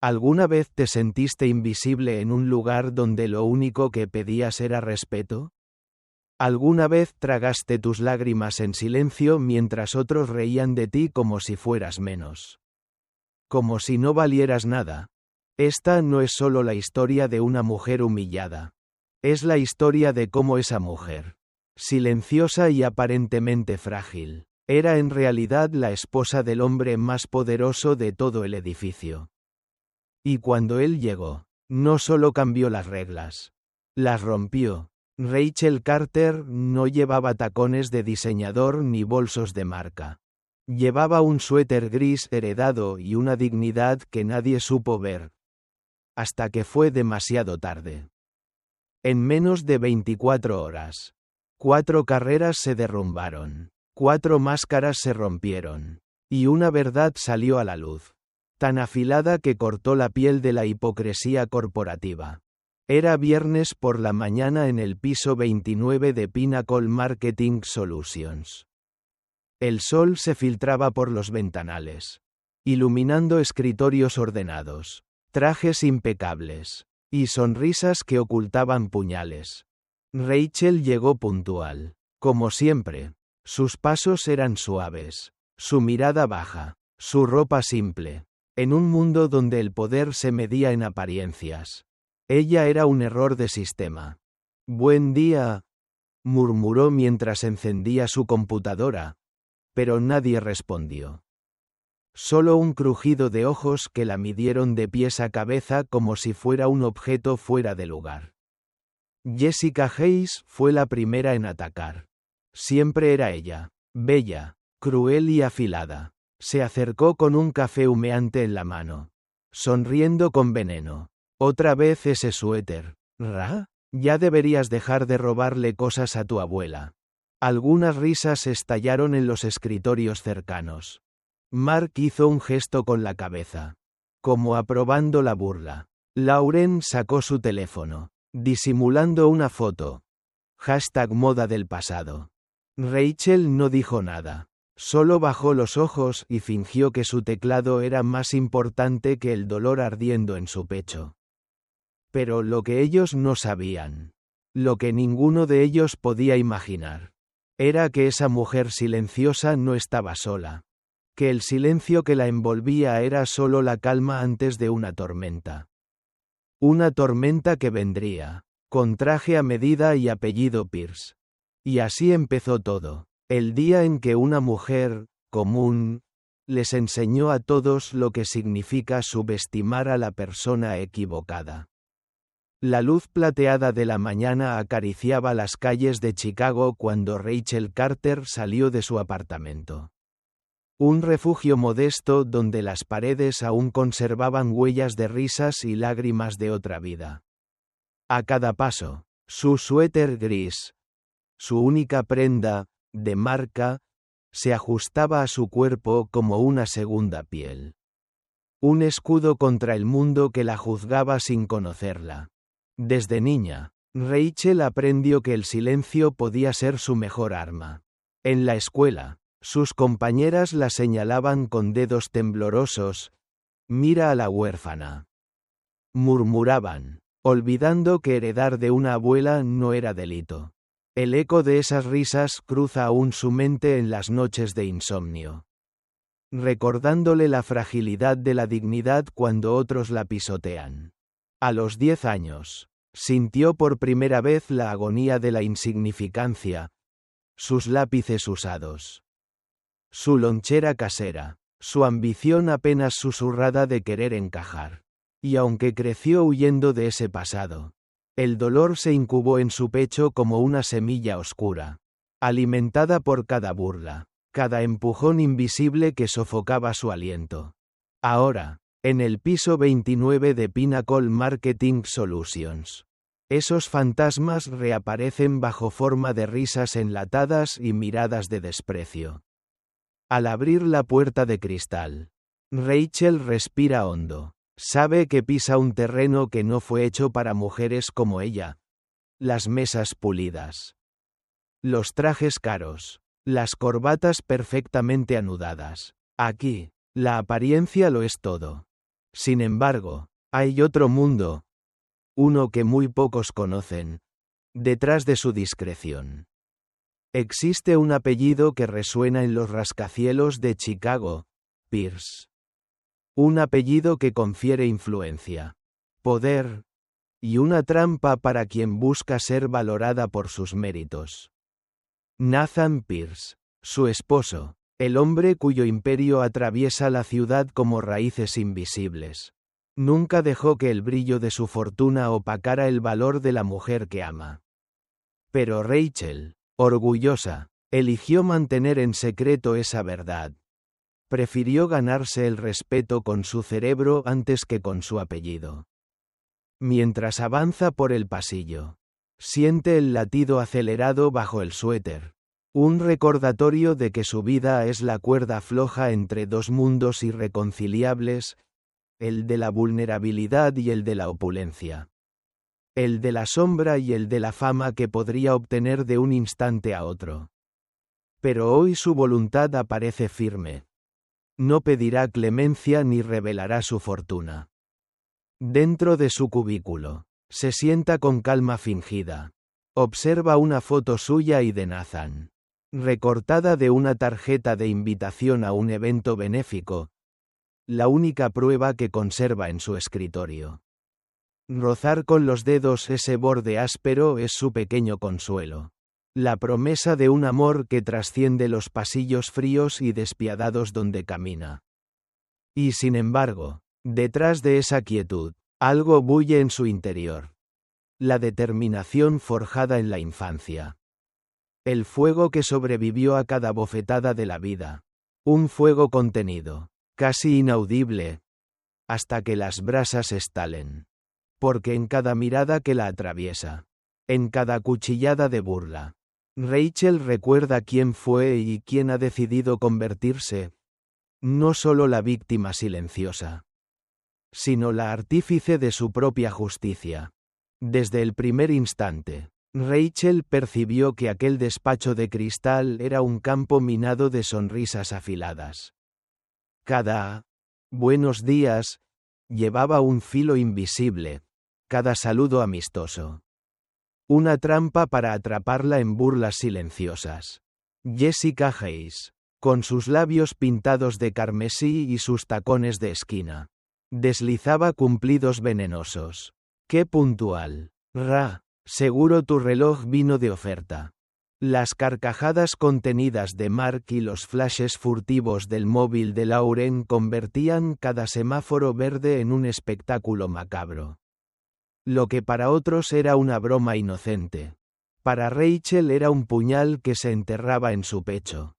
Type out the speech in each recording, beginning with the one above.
¿Alguna vez te sentiste invisible en un lugar donde lo único que pedías era respeto? ¿Alguna vez tragaste tus lágrimas en silencio mientras otros reían de ti como si fueras menos? Como si no valieras nada. Esta no es solo la historia de una mujer humillada. Es la historia de cómo esa mujer, silenciosa y aparentemente frágil, era en realidad la esposa del hombre más poderoso de todo el edificio. Y cuando él llegó, no solo cambió las reglas, las rompió. Rachel Carter no llevaba tacones de diseñador ni bolsos de marca. Llevaba un suéter gris heredado y una dignidad que nadie supo ver. Hasta que fue demasiado tarde. En menos de 24 horas. 4 carreras se derrumbaron. 4 máscaras se rompieron. Y una verdad salió a la luz. Tan afilada que cortó la piel de la hipocresía corporativa. Era viernes por la mañana en el piso 29 de Pinnacle Marketing Solutions. El sol se filtraba por los ventanales, iluminando escritorios ordenados, trajes impecables, y sonrisas que ocultaban puñales. Rachel llegó puntual, como siempre. Sus pasos eran suaves, su mirada baja, su ropa simple. En un mundo donde el poder se medía en apariencias. Ella era un error de sistema. «Buen día», murmuró mientras encendía su computadora. Pero nadie respondió. Solo un crujido de ojos que la midieron de pies a cabeza como si fuera un objeto fuera de lugar. Jessica Hayes fue la primera en atacar. Siempre era ella, bella, cruel y afilada. Se acercó con un café humeante en la mano, sonriendo con veneno. «Otra vez ese suéter, Ra. Ya deberías dejar de robarle cosas a tu abuela». Algunas risas estallaron en los escritorios cercanos. Mark hizo un gesto con la cabeza, como aprobando la burla. Lauren sacó su teléfono, disimulando una foto. #moda del pasado. Rachel no dijo nada. Solo bajó los ojos y fingió que su teclado era más importante que el dolor ardiendo en su pecho. Pero lo que ellos no sabían, lo que ninguno de ellos podía imaginar, era que esa mujer silenciosa no estaba sola, que el silencio que la envolvía era solo la calma antes de una tormenta. Una tormenta que vendría, con traje a medida y apellido Pierce. Y así empezó todo, el día en que una mujer, común, les enseñó a todos lo que significa subestimar a la persona equivocada. La luz plateada de la mañana acariciaba las calles de Chicago cuando Rachel Carter salió de su apartamento. Un refugio modesto donde las paredes aún conservaban huellas de risas y lágrimas de otra vida. A cada paso, su suéter gris, su única prenda, de marca, se ajustaba a su cuerpo como una segunda piel. Un escudo contra el mundo que la juzgaba sin conocerla. Desde niña, Rachel aprendió que el silencio podía ser su mejor arma. En la escuela, sus compañeras la señalaban con dedos temblorosos. «Mira a la huérfana», murmuraban, olvidando que heredar de una abuela no era delito. El eco de esas risas cruza aún su mente en las noches de insomnio, recordándole la fragilidad de la dignidad cuando otros la pisotean. A los 10 años, sintió por primera vez la agonía de la insignificancia, sus lápices usados, su lonchera casera, su ambición apenas susurrada de querer encajar. Y aunque creció huyendo de ese pasado, el dolor se incubó en su pecho como una semilla oscura, alimentada por cada burla, cada empujón invisible que sofocaba su aliento. Ahora, en el piso 29 de Pinnacle Marketing Solutions, esos fantasmas reaparecen bajo forma de risas enlatadas y miradas de desprecio. Al abrir la puerta de cristal, Rachel respira hondo. Sabe que pisa un terreno que no fue hecho para mujeres como ella. Las mesas pulidas, los trajes caros, las corbatas perfectamente anudadas. Aquí, la apariencia lo es todo. Sin embargo, hay otro mundo, uno que muy pocos conocen, detrás de su discreción. Existe un apellido que resuena en los rascacielos de Chicago, Pierce. Un apellido que confiere influencia, poder, y una trampa para quien busca ser valorada por sus méritos. Nathan Pierce, su esposo, el hombre cuyo imperio atraviesa la ciudad como raíces invisibles. Nunca dejó que el brillo de su fortuna opacara el valor de la mujer que ama. Pero Rachel, orgullosa, eligió mantener en secreto esa verdad. Prefirió ganarse el respeto con su cerebro antes que con su apellido. Mientras avanza por el pasillo, siente el latido acelerado bajo el suéter. Un recordatorio de que su vida es la cuerda floja entre dos mundos irreconciliables, el de la vulnerabilidad y el de la opulencia. El de la sombra y el de la fama que podría obtener de un instante a otro. Pero hoy su voluntad aparece firme. No pedirá clemencia ni revelará su fortuna. Dentro de su cubículo, se sienta con calma fingida. Observa una foto suya y de Nathan, recortada de una tarjeta de invitación a un evento benéfico, la única prueba que conserva en su escritorio. Rozar con los dedos ese borde áspero es su pequeño consuelo. La promesa de un amor que trasciende los pasillos fríos y despiadados donde camina. Y sin embargo, detrás de esa quietud, algo bulle en su interior. La determinación forjada en la infancia. El fuego que sobrevivió a cada bofetada de la vida. Un fuego contenido, casi inaudible, hasta que las brasas estalen. Porque en cada mirada que la atraviesa, en cada cuchillada de burla, Rachel recuerda quién fue y quién ha decidido convertirse. No solo la víctima silenciosa, sino la artífice de su propia justicia. Desde el primer instante, Rachel percibió que aquel despacho de cristal era un campo minado de sonrisas afiladas. Cada «buenos días» llevaba un filo invisible, cada saludo amistoso. Una trampa para atraparla en burlas silenciosas. Jessica Hayes, con sus labios pintados de carmesí y sus tacones de esquina, deslizaba cumplidos venenosos. ¡Qué puntual! Seguro tu reloj vino de oferta. Las carcajadas contenidas de Mark y los flashes furtivos del móvil de Lauren convertían cada semáforo verde en un espectáculo macabro. Lo que para otros era una broma inocente, para Rachel era un puñal que se enterraba en su pecho.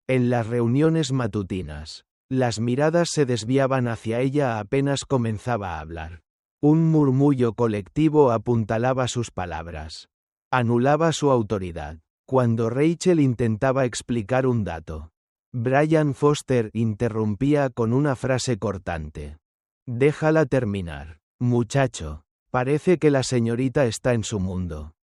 En las reuniones matutinas, las miradas se desviaban hacia ella apenas comenzaba a hablar. Un murmullo colectivo apuntalaba sus palabras. Anulaba su autoridad. Cuando Rachel intentaba explicar un dato, Brian Foster interrumpía con una frase cortante. Déjala terminar, muchacho. Parece que la señorita está en su mundo.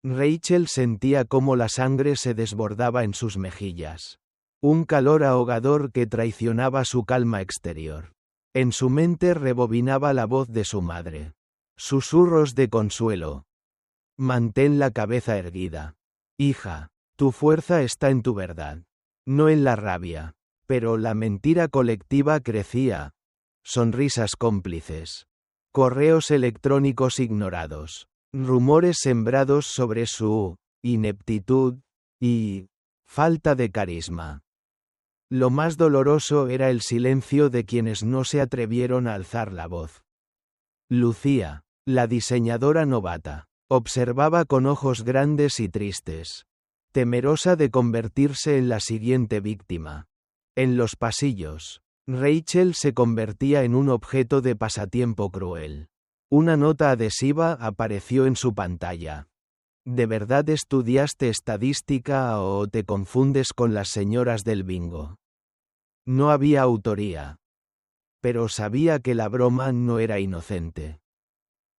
Rachel sentía cómo la sangre se desbordaba en sus mejillas. Un calor ahogador que traicionaba su calma exterior. En su mente rebobinaba la voz de su madre. Susurros de consuelo. Mantén la cabeza erguida. Hija, tu fuerza está en tu verdad. No en la rabia. Pero la mentira colectiva crecía. Sonrisas cómplices. Correos electrónicos ignorados. Rumores sembrados sobre su ineptitud y falta de carisma. Lo más doloroso era el silencio de quienes no se atrevieron a alzar la voz. Lucía, la diseñadora novata, observaba con ojos grandes y tristes, temerosa de convertirse en la siguiente víctima. En los pasillos, Rachel se convertía en un objeto de pasatiempo cruel. Una nota adhesiva apareció en su pantalla. ¿De verdad estudiaste estadística o te confundes con las señoras del bingo? No había autoría. Pero sabía que la broma no era inocente.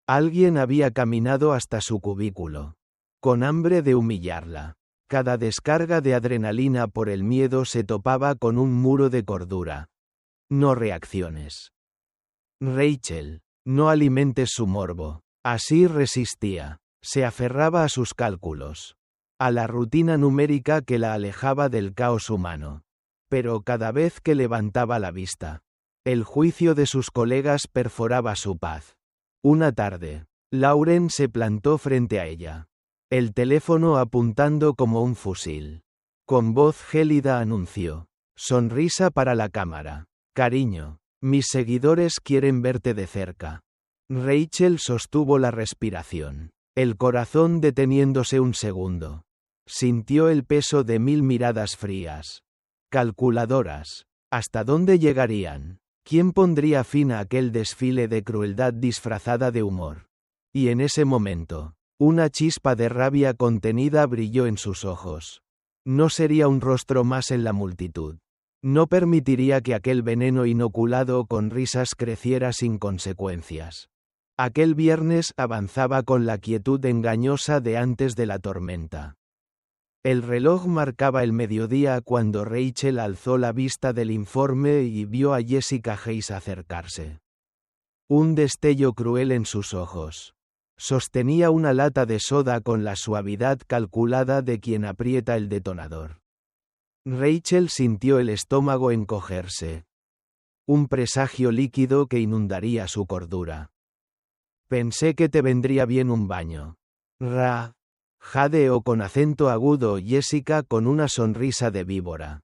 Alguien había caminado hasta su cubículo, con hambre de humillarla. Cada descarga de adrenalina por el miedo se topaba con un muro de cordura. No reacciones. Rachel, no alimentes su morbo. Así resistía. Se aferraba a sus cálculos. A la rutina numérica que la alejaba del caos humano. Pero cada vez que levantaba la vista, el juicio de sus colegas perforaba su paz. Una tarde, Lauren se plantó frente a ella. El teléfono apuntando como un fusil. Con voz gélida anunció. Sonrisa para la cámara. Cariño, mis seguidores quieren verte de cerca. Rachel sostuvo la respiración. El corazón deteniéndose un segundo. Sintió el peso de 1000 miradas frías. Calculadoras. ¿Hasta dónde llegarían? ¿Quién pondría fin a aquel desfile de crueldad disfrazada de humor? Y en ese momento, una chispa de rabia contenida brilló en sus ojos. No sería un rostro más en la multitud. No permitiría que aquel veneno inoculado con risas creciera sin consecuencias. Aquel viernes avanzaba con la quietud engañosa de antes de la tormenta. El reloj marcaba el mediodía cuando Rachel alzó la vista del informe y vio a Jessica Hayes acercarse. Un destello cruel en sus ojos. Sostenía una lata de soda con la suavidad calculada de quien aprieta el detonador. Rachel sintió el estómago encogerse. Un presagio líquido que inundaría su cordura. Pensé que te vendría bien un baño. Jadeó con acento agudo Jessica con una sonrisa de víbora.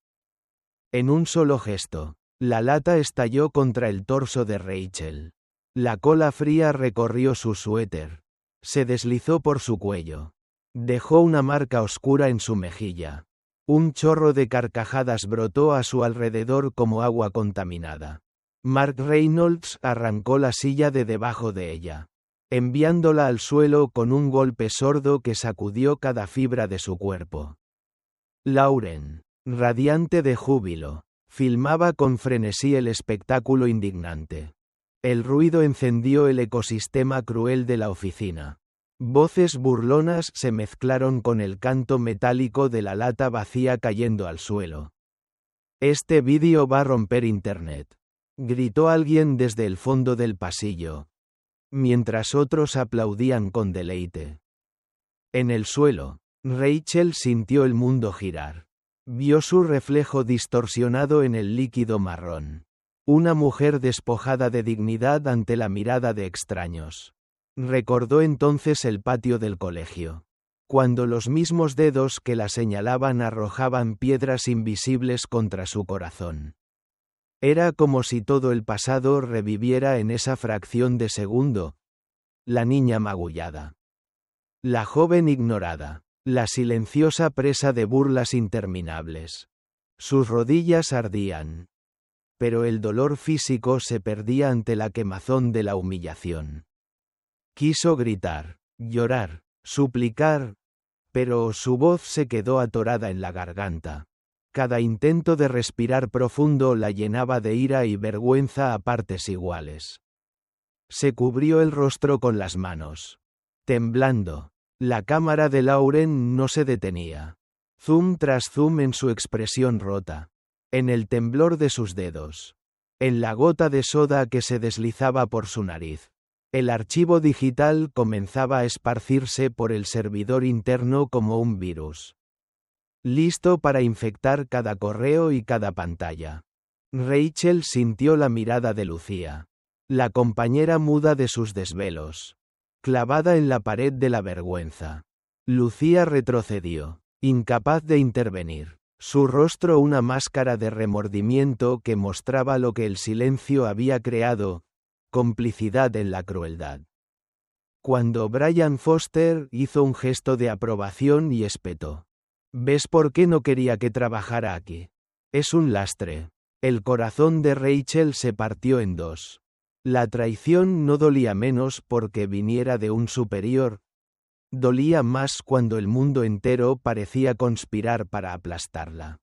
En un solo gesto, la lata estalló contra el torso de Rachel. La cola fría recorrió su suéter. Se deslizó por su cuello. Dejó una marca oscura en su mejilla. Un chorro de carcajadas brotó a su alrededor como agua contaminada. Mark Reynolds arrancó la silla de debajo de ella, enviándola al suelo con un golpe sordo que sacudió cada fibra de su cuerpo. Lauren, radiante de júbilo, filmaba con frenesí el espectáculo indignante. El ruido encendió el ecosistema cruel de la oficina. Voces burlonas se mezclaron con el canto metálico de la lata vacía cayendo al suelo. Este vídeo va a romper internet, gritó alguien desde el fondo del pasillo, mientras otros aplaudían con deleite. En el suelo, Rachel sintió el mundo girar. Vio su reflejo distorsionado en el líquido marrón. Una mujer despojada de dignidad ante la mirada de extraños. Recordó entonces el patio del colegio, cuando los mismos dedos que la señalaban arrojaban piedras invisibles contra su corazón. Era como si todo el pasado reviviera en esa fracción de segundo. La niña magullada. La joven ignorada. La silenciosa presa de burlas interminables. Sus rodillas ardían. Pero el dolor físico se perdía ante la quemazón de la humillación. Quiso gritar, llorar, suplicar, pero su voz se quedó atorada en la garganta. Cada intento de respirar profundo la llenaba de ira y vergüenza a partes iguales. Se cubrió el rostro con las manos. Temblando, la cámara de Lauren no se detenía. Zoom tras zoom en su expresión rota. En el temblor de sus dedos. En la gota de soda que se deslizaba por su nariz. El archivo digital comenzaba a esparcirse por el servidor interno como un virus. Listo para infectar cada correo y cada pantalla. Rachel sintió la mirada de Lucía, la compañera muda de sus desvelos, clavada en la pared de la vergüenza. Lucía retrocedió, incapaz de intervenir, su rostro una máscara de remordimiento que mostraba lo que el silencio había creado. Complicidad en la crueldad. Cuando Brian Foster hizo un gesto de aprobación y espetó. ¿Ves por qué no quería que trabajara aquí? Es un lastre. El corazón de Rachel se partió en dos. La traición no dolía menos porque viniera de un superior. Dolía más cuando el mundo entero parecía conspirar para aplastarla.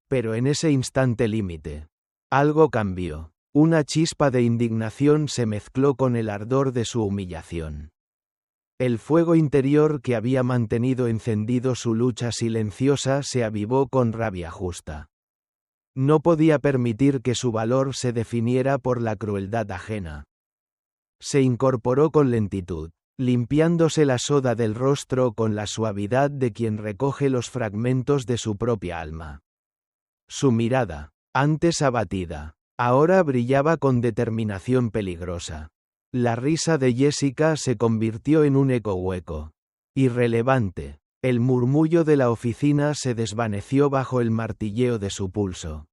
Pero en ese instante límite, algo cambió. Una chispa de indignación se mezcló con el ardor de su humillación. El fuego interior que había mantenido encendido su lucha silenciosa se avivó con rabia justa. No podía permitir que su valor se definiera por la crueldad ajena. Se incorporó con lentitud, limpiándose la soda del rostro con la suavidad de quien recoge los fragmentos de su propia alma. Su mirada, antes abatida, ahora brillaba con determinación peligrosa. La risa de Jessica se convirtió en un eco hueco. Irrelevante. El murmullo de la oficina se desvaneció bajo el martilleo de su pulso.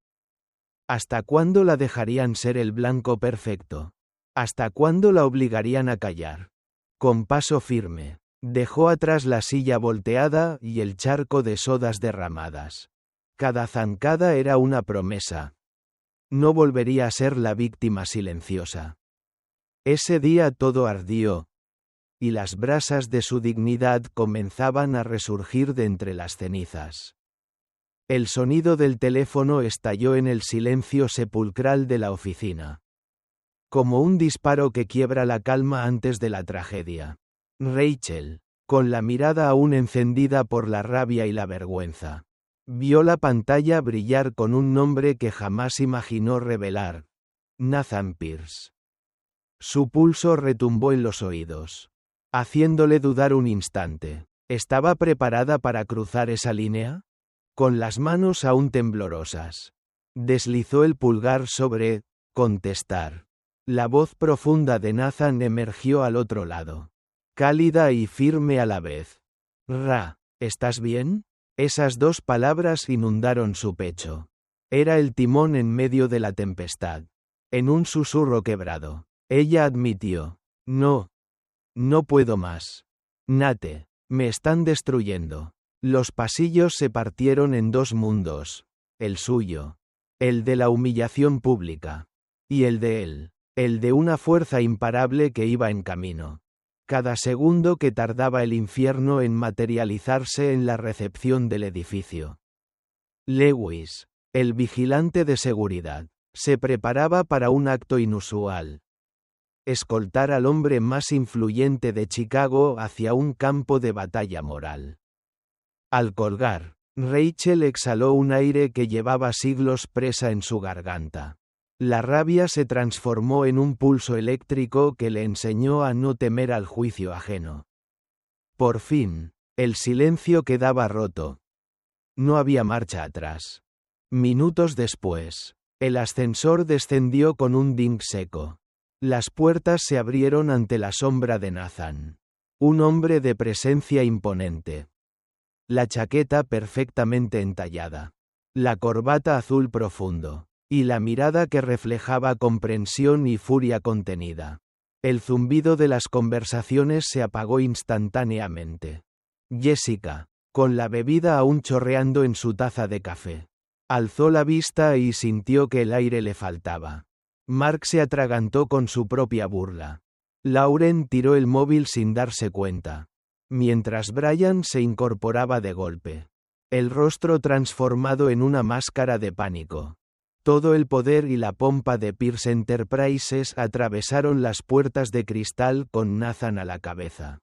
¿Hasta cuándo la dejarían ser el blanco perfecto? ¿Hasta cuándo la obligarían a callar? Con paso firme, dejó atrás la silla volteada y el charco de sodas derramadas. Cada zancada era una promesa. No volvería a ser la víctima silenciosa. Ese día todo ardió, y las brasas de su dignidad comenzaban a resurgir de entre las cenizas. El sonido del teléfono estalló en el silencio sepulcral de la oficina. Como un disparo que quiebra la calma antes de la tragedia. Rachel, con la mirada aún encendida por la rabia y la vergüenza, vio la pantalla brillar con un nombre que jamás imaginó revelar: Nathan Pierce. Su pulso retumbó en los oídos, haciéndole dudar un instante. ¿Estaba preparada para cruzar esa línea? Con las manos aún temblorosas, deslizó el pulgar sobre «contestar». La voz profunda de Nathan emergió al otro lado, cálida y firme a la vez. «Ra, ¿estás bien?» Esas dos palabras inundaron su pecho. Era el timón en medio de la tempestad. En un susurro quebrado, ella admitió: «No. No puedo más. Nate, me están destruyendo». Los pasillos se partieron en dos mundos, el suyo, el de la humillación pública, y el de él, el de una fuerza imparable que iba en camino. Cada segundo que tardaba el infierno en materializarse en la recepción del edificio. Lewis, el vigilante de seguridad, se preparaba para un acto inusual. Escoltar al hombre más influyente de Chicago hacia un campo de batalla moral. Al colgar, Rachel exhaló un aire que llevaba siglos presa en su garganta. La rabia se transformó en un pulso eléctrico que le enseñó a no temer al juicio ajeno. Por fin, el silencio quedaba roto. No había marcha atrás. Minutos después, el ascensor descendió con un ding seco. Las puertas se abrieron ante la sombra de Nathan. Un hombre de presencia imponente. La chaqueta perfectamente entallada, la corbata azul profundo, y la mirada que reflejaba comprensión y furia contenida. El zumbido de las conversaciones se apagó instantáneamente. Jessica, con la bebida aún chorreando en su taza de café, alzó la vista y sintió que el aire le faltaba. Mark se atragantó con su propia burla. Lauren tiró el móvil sin darse cuenta, mientras Brian se incorporaba de golpe, el rostro transformado en una máscara de pánico. Todo el poder y la pompa de Pierce Enterprises atravesaron las puertas de cristal con Nathan a la cabeza.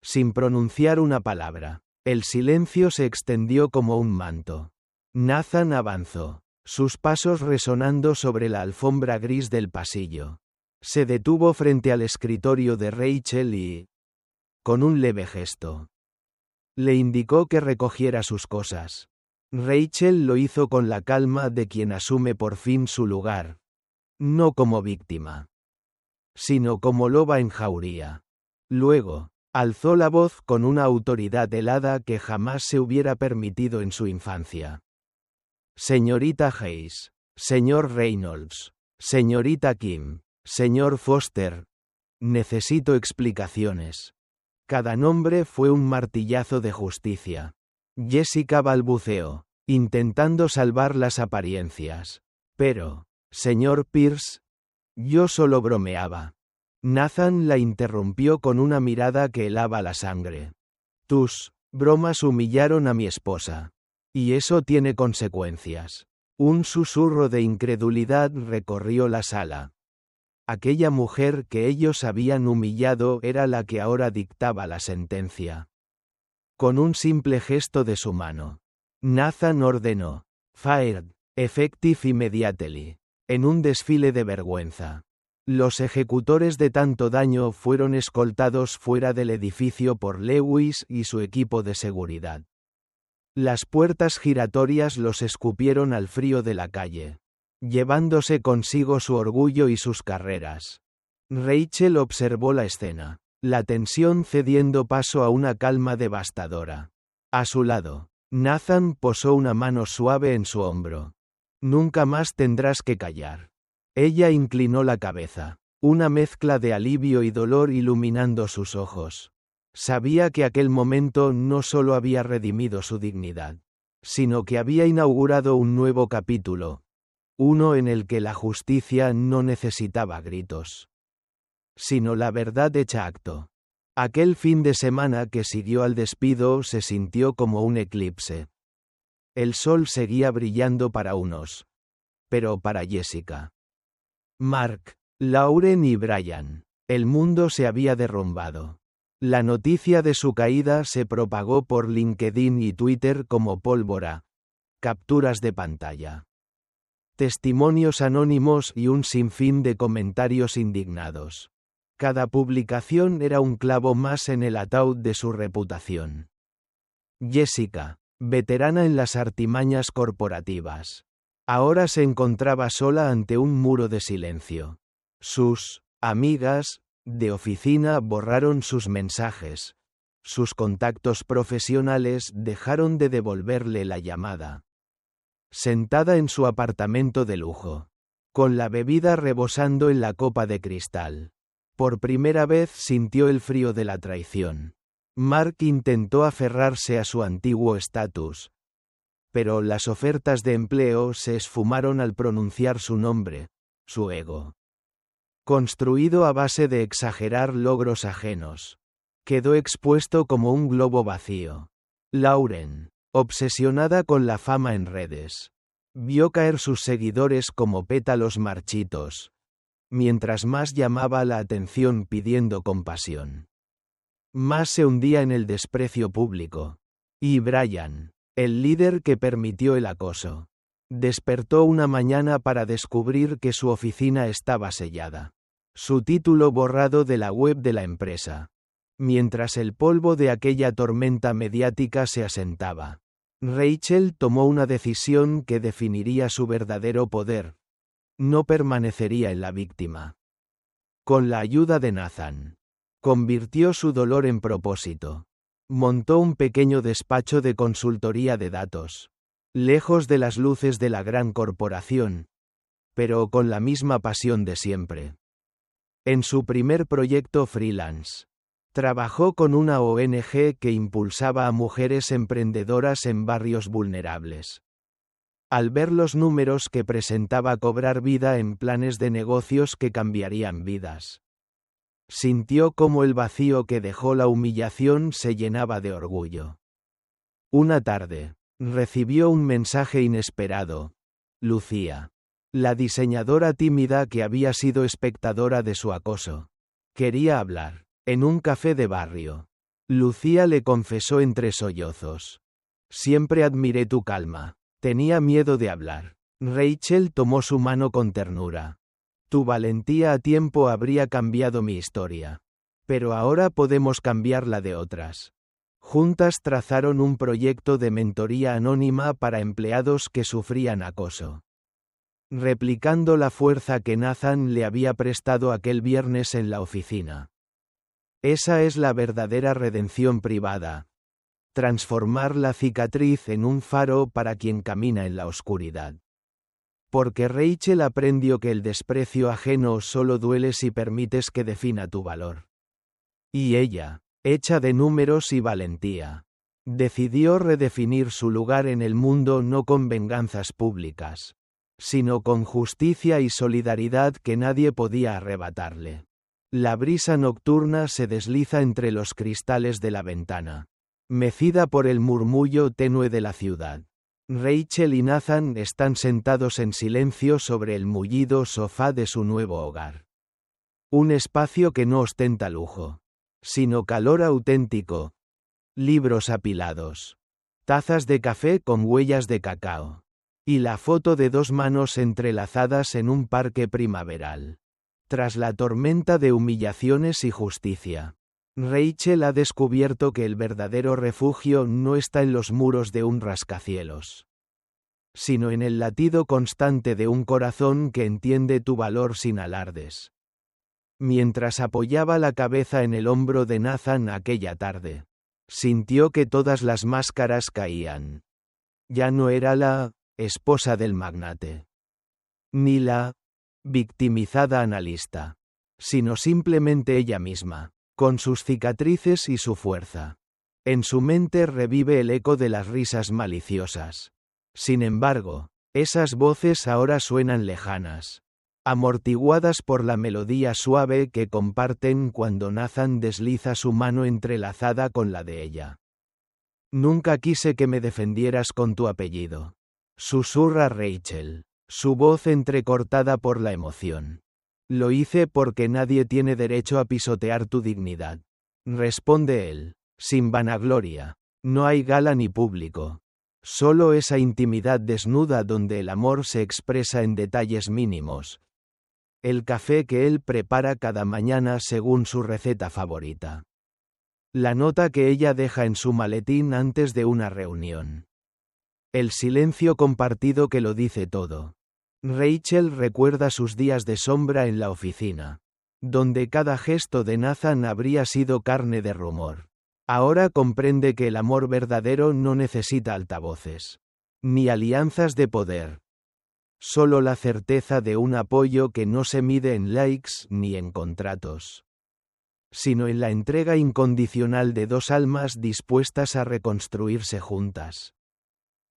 Sin pronunciar una palabra, el silencio se extendió como un manto. Nathan avanzó, sus pasos resonando sobre la alfombra gris del pasillo. Se detuvo frente al escritorio de Rachel y, con un leve gesto, le indicó que recogiera sus cosas. Rachel lo hizo con la calma de quien asume por fin su lugar. No como víctima, sino como loba en jauría. Luego, alzó la voz con una autoridad helada que jamás se hubiera permitido en su infancia. Señorita Hayes, señor Reynolds, señorita Kim, señor Foster, necesito explicaciones. Cada nombre fue un martillazo de justicia. Jessica balbuceó, intentando salvar las apariencias. Pero, señor Pierce, yo solo bromeaba. Nathan la interrumpió con una mirada que helaba la sangre. Tus bromas humillaron a mi esposa. Y eso tiene consecuencias. Un susurro de incredulidad recorrió la sala. Aquella mujer que ellos habían humillado era la que ahora dictaba la sentencia. Con un simple gesto de su mano, Nathan ordenó: «Fired», Effective immediately. En un desfile de vergüenza. Los ejecutores de tanto daño fueron escoltados fuera del edificio por Lewis y su equipo de seguridad. Las puertas giratorias los escupieron al frío de la calle, llevándose consigo su orgullo y sus carreras. Rachel observó la escena, la tensión cediendo paso a una calma devastadora. A su lado, Nathan posó una mano suave en su hombro. Nunca más tendrás que callar. Ella inclinó la cabeza, una mezcla de alivio y dolor iluminando sus ojos. Sabía que aquel momento no solo había redimido su dignidad, sino que había inaugurado un nuevo capítulo, uno en el que la justicia no necesitaba gritos, sino la verdad hecha acto. Aquel fin de semana que siguió al despido se sintió como un eclipse. El sol seguía brillando para unos, pero para Jessica, Mark, Lauren y Brian, el mundo se había derrumbado. La noticia de su caída se propagó por LinkedIn y Twitter como pólvora. Capturas de pantalla, testimonios anónimos y un sinfín de comentarios indignados. Cada publicación era un clavo más en el ataúd de su reputación. Jessica, veterana en las artimañas corporativas, ahora se encontraba sola ante un muro de silencio. Sus amigas de oficina borraron sus mensajes. Sus contactos profesionales dejaron de devolverle la llamada. Sentada en su apartamento de lujo, con la bebida rebosando en la copa de cristal, por primera vez sintió el frío de la traición. Mark intentó aferrarse a su antiguo estatus, pero las ofertas de empleo se esfumaron al pronunciar su nombre, su ego, construido a base de exagerar logros ajenos, quedó expuesto como un globo vacío. Lauren, obsesionada con la fama en redes, vio caer sus seguidores como pétalos marchitos, mientras más llamaba la atención pidiendo compasión, más se hundía en el desprecio público. Y Brian, el líder que permitió el acoso, despertó una mañana para descubrir que su oficina estaba sellada, su título borrado de la web de la empresa. Mientras el polvo de aquella tormenta mediática se asentaba, Rachel tomó una decisión que definiría su verdadero poder. No permanecería en la víctima. Con la ayuda de Nathan, convirtió su dolor en propósito. Montó un pequeño despacho de consultoría de datos, lejos de las luces de la gran corporación, pero con la misma pasión de siempre. En su primer proyecto freelance, trabajó con una ONG que impulsaba a mujeres emprendedoras en barrios vulnerables. Al ver los números que presentaba cobrar vida en planes de negocios que cambiarían vidas, sintió cómo el vacío que dejó la humillación se llenaba de orgullo. Una tarde, recibió un mensaje inesperado. Lucía, la diseñadora tímida que había sido espectadora de su acoso, quería hablar. En un café de barrio, Lucía le confesó entre sollozos: siempre admiré tu calma. Tenía miedo de hablar. Rachel tomó su mano con ternura. Tu valentía a tiempo habría cambiado mi historia. Pero ahora podemos cambiar la de otras. Juntas trazaron un proyecto de mentoría anónima para empleados que sufrían acoso, replicando la fuerza que Nathan le había prestado aquel viernes en la oficina. Esa es la verdadera redención privada. Transformar la cicatriz en un faro para quien camina en la oscuridad. Porque Rachel aprendió que el desprecio ajeno solo duele si permites que defina tu valor. Y ella, hecha de números y valentía, decidió redefinir su lugar en el mundo no con venganzas públicas, sino con justicia y solidaridad que nadie podía arrebatarle. La brisa nocturna se desliza entre los cristales de la ventana, mecida por el murmullo tenue de la ciudad. Rachel y Nathan están sentados en silencio sobre el mullido sofá de su nuevo hogar. Un espacio que no ostenta lujo, sino calor auténtico. Libros apilados. Tazas de café con huellas de cacao. Y la foto de dos manos entrelazadas en un parque primaveral. Tras la tormenta de humillaciones y justicia, Rachel ha descubierto que el verdadero refugio no está en los muros de un rascacielos, sino en el latido constante de un corazón que entiende tu valor sin alardes. Mientras apoyaba la cabeza en el hombro de Nathan aquella tarde, sintió que todas las máscaras caían. Ya no era la esposa del magnate, ni la victimizada analista, sino simplemente ella misma, con sus cicatrices y su fuerza. En su mente revive el eco de las risas maliciosas. Sin embargo, esas voces ahora suenan lejanas, amortiguadas por la melodía suave que comparten cuando Nathan desliza su mano entrelazada con la de ella. Nunca quise que me defendieras con tu apellido, susurra Rachel, su voz entrecortada por la emoción. Lo hice porque nadie tiene derecho a pisotear tu dignidad, responde él, sin vanagloria. No hay gala ni público. Solo esa intimidad desnuda donde el amor se expresa en detalles mínimos. El café que él prepara cada mañana según su receta favorita. La nota que ella deja en su maletín antes de una reunión. El silencio compartido que lo dice todo. Rachel recuerda sus días de sombra en la oficina, donde cada gesto de Nathan habría sido carne de rumor. Ahora comprende que el amor verdadero no necesita altavoces, ni alianzas de poder. Solo la certeza de un apoyo que no se mide en likes ni en contratos, sino en la entrega incondicional de dos almas dispuestas a reconstruirse juntas.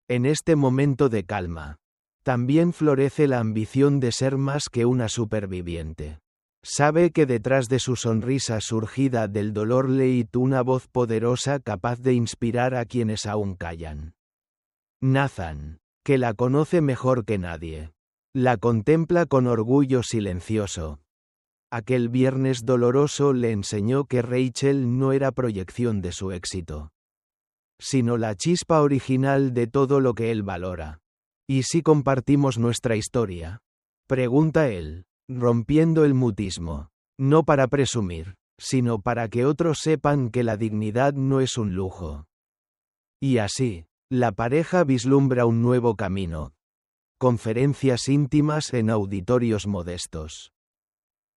En este momento de calma, también florece la ambición de ser más que una superviviente. Sabe que detrás de su sonrisa surgida del dolor leí una voz poderosa capaz de inspirar a quienes aún callan. Nathan, que la conoce mejor que nadie, la contempla con orgullo silencioso. Aquel viernes doloroso le enseñó que Rachel no era proyección de su éxito, sino la chispa original de todo lo que él valora. ¿Y si compartimos nuestra historia?, pregunta él, rompiendo el mutismo. No para presumir, sino para que otros sepan que la dignidad no es un lujo. Y así, la pareja vislumbra un nuevo camino. Conferencias íntimas en auditorios modestos.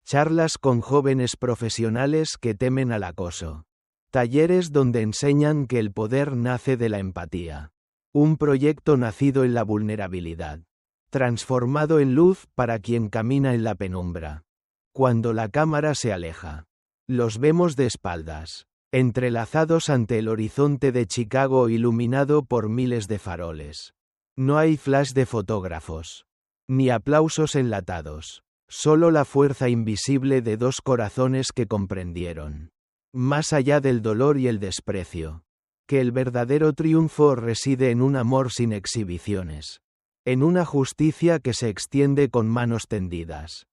Charlas con jóvenes profesionales que temen al acoso. Talleres donde enseñan que el poder nace de la empatía. Un proyecto nacido en la vulnerabilidad, transformado en luz para quien camina en la penumbra. Cuando la cámara se aleja, los vemos de espaldas, entrelazados ante el horizonte de Chicago iluminado por miles de faroles. No hay flash de fotógrafos, ni aplausos enlatados, solo la fuerza invisible de dos corazones que comprendieron, más allá del dolor y el desprecio, que el verdadero triunfo reside en un amor sin exhibiciones, en una justicia que se extiende con manos tendidas.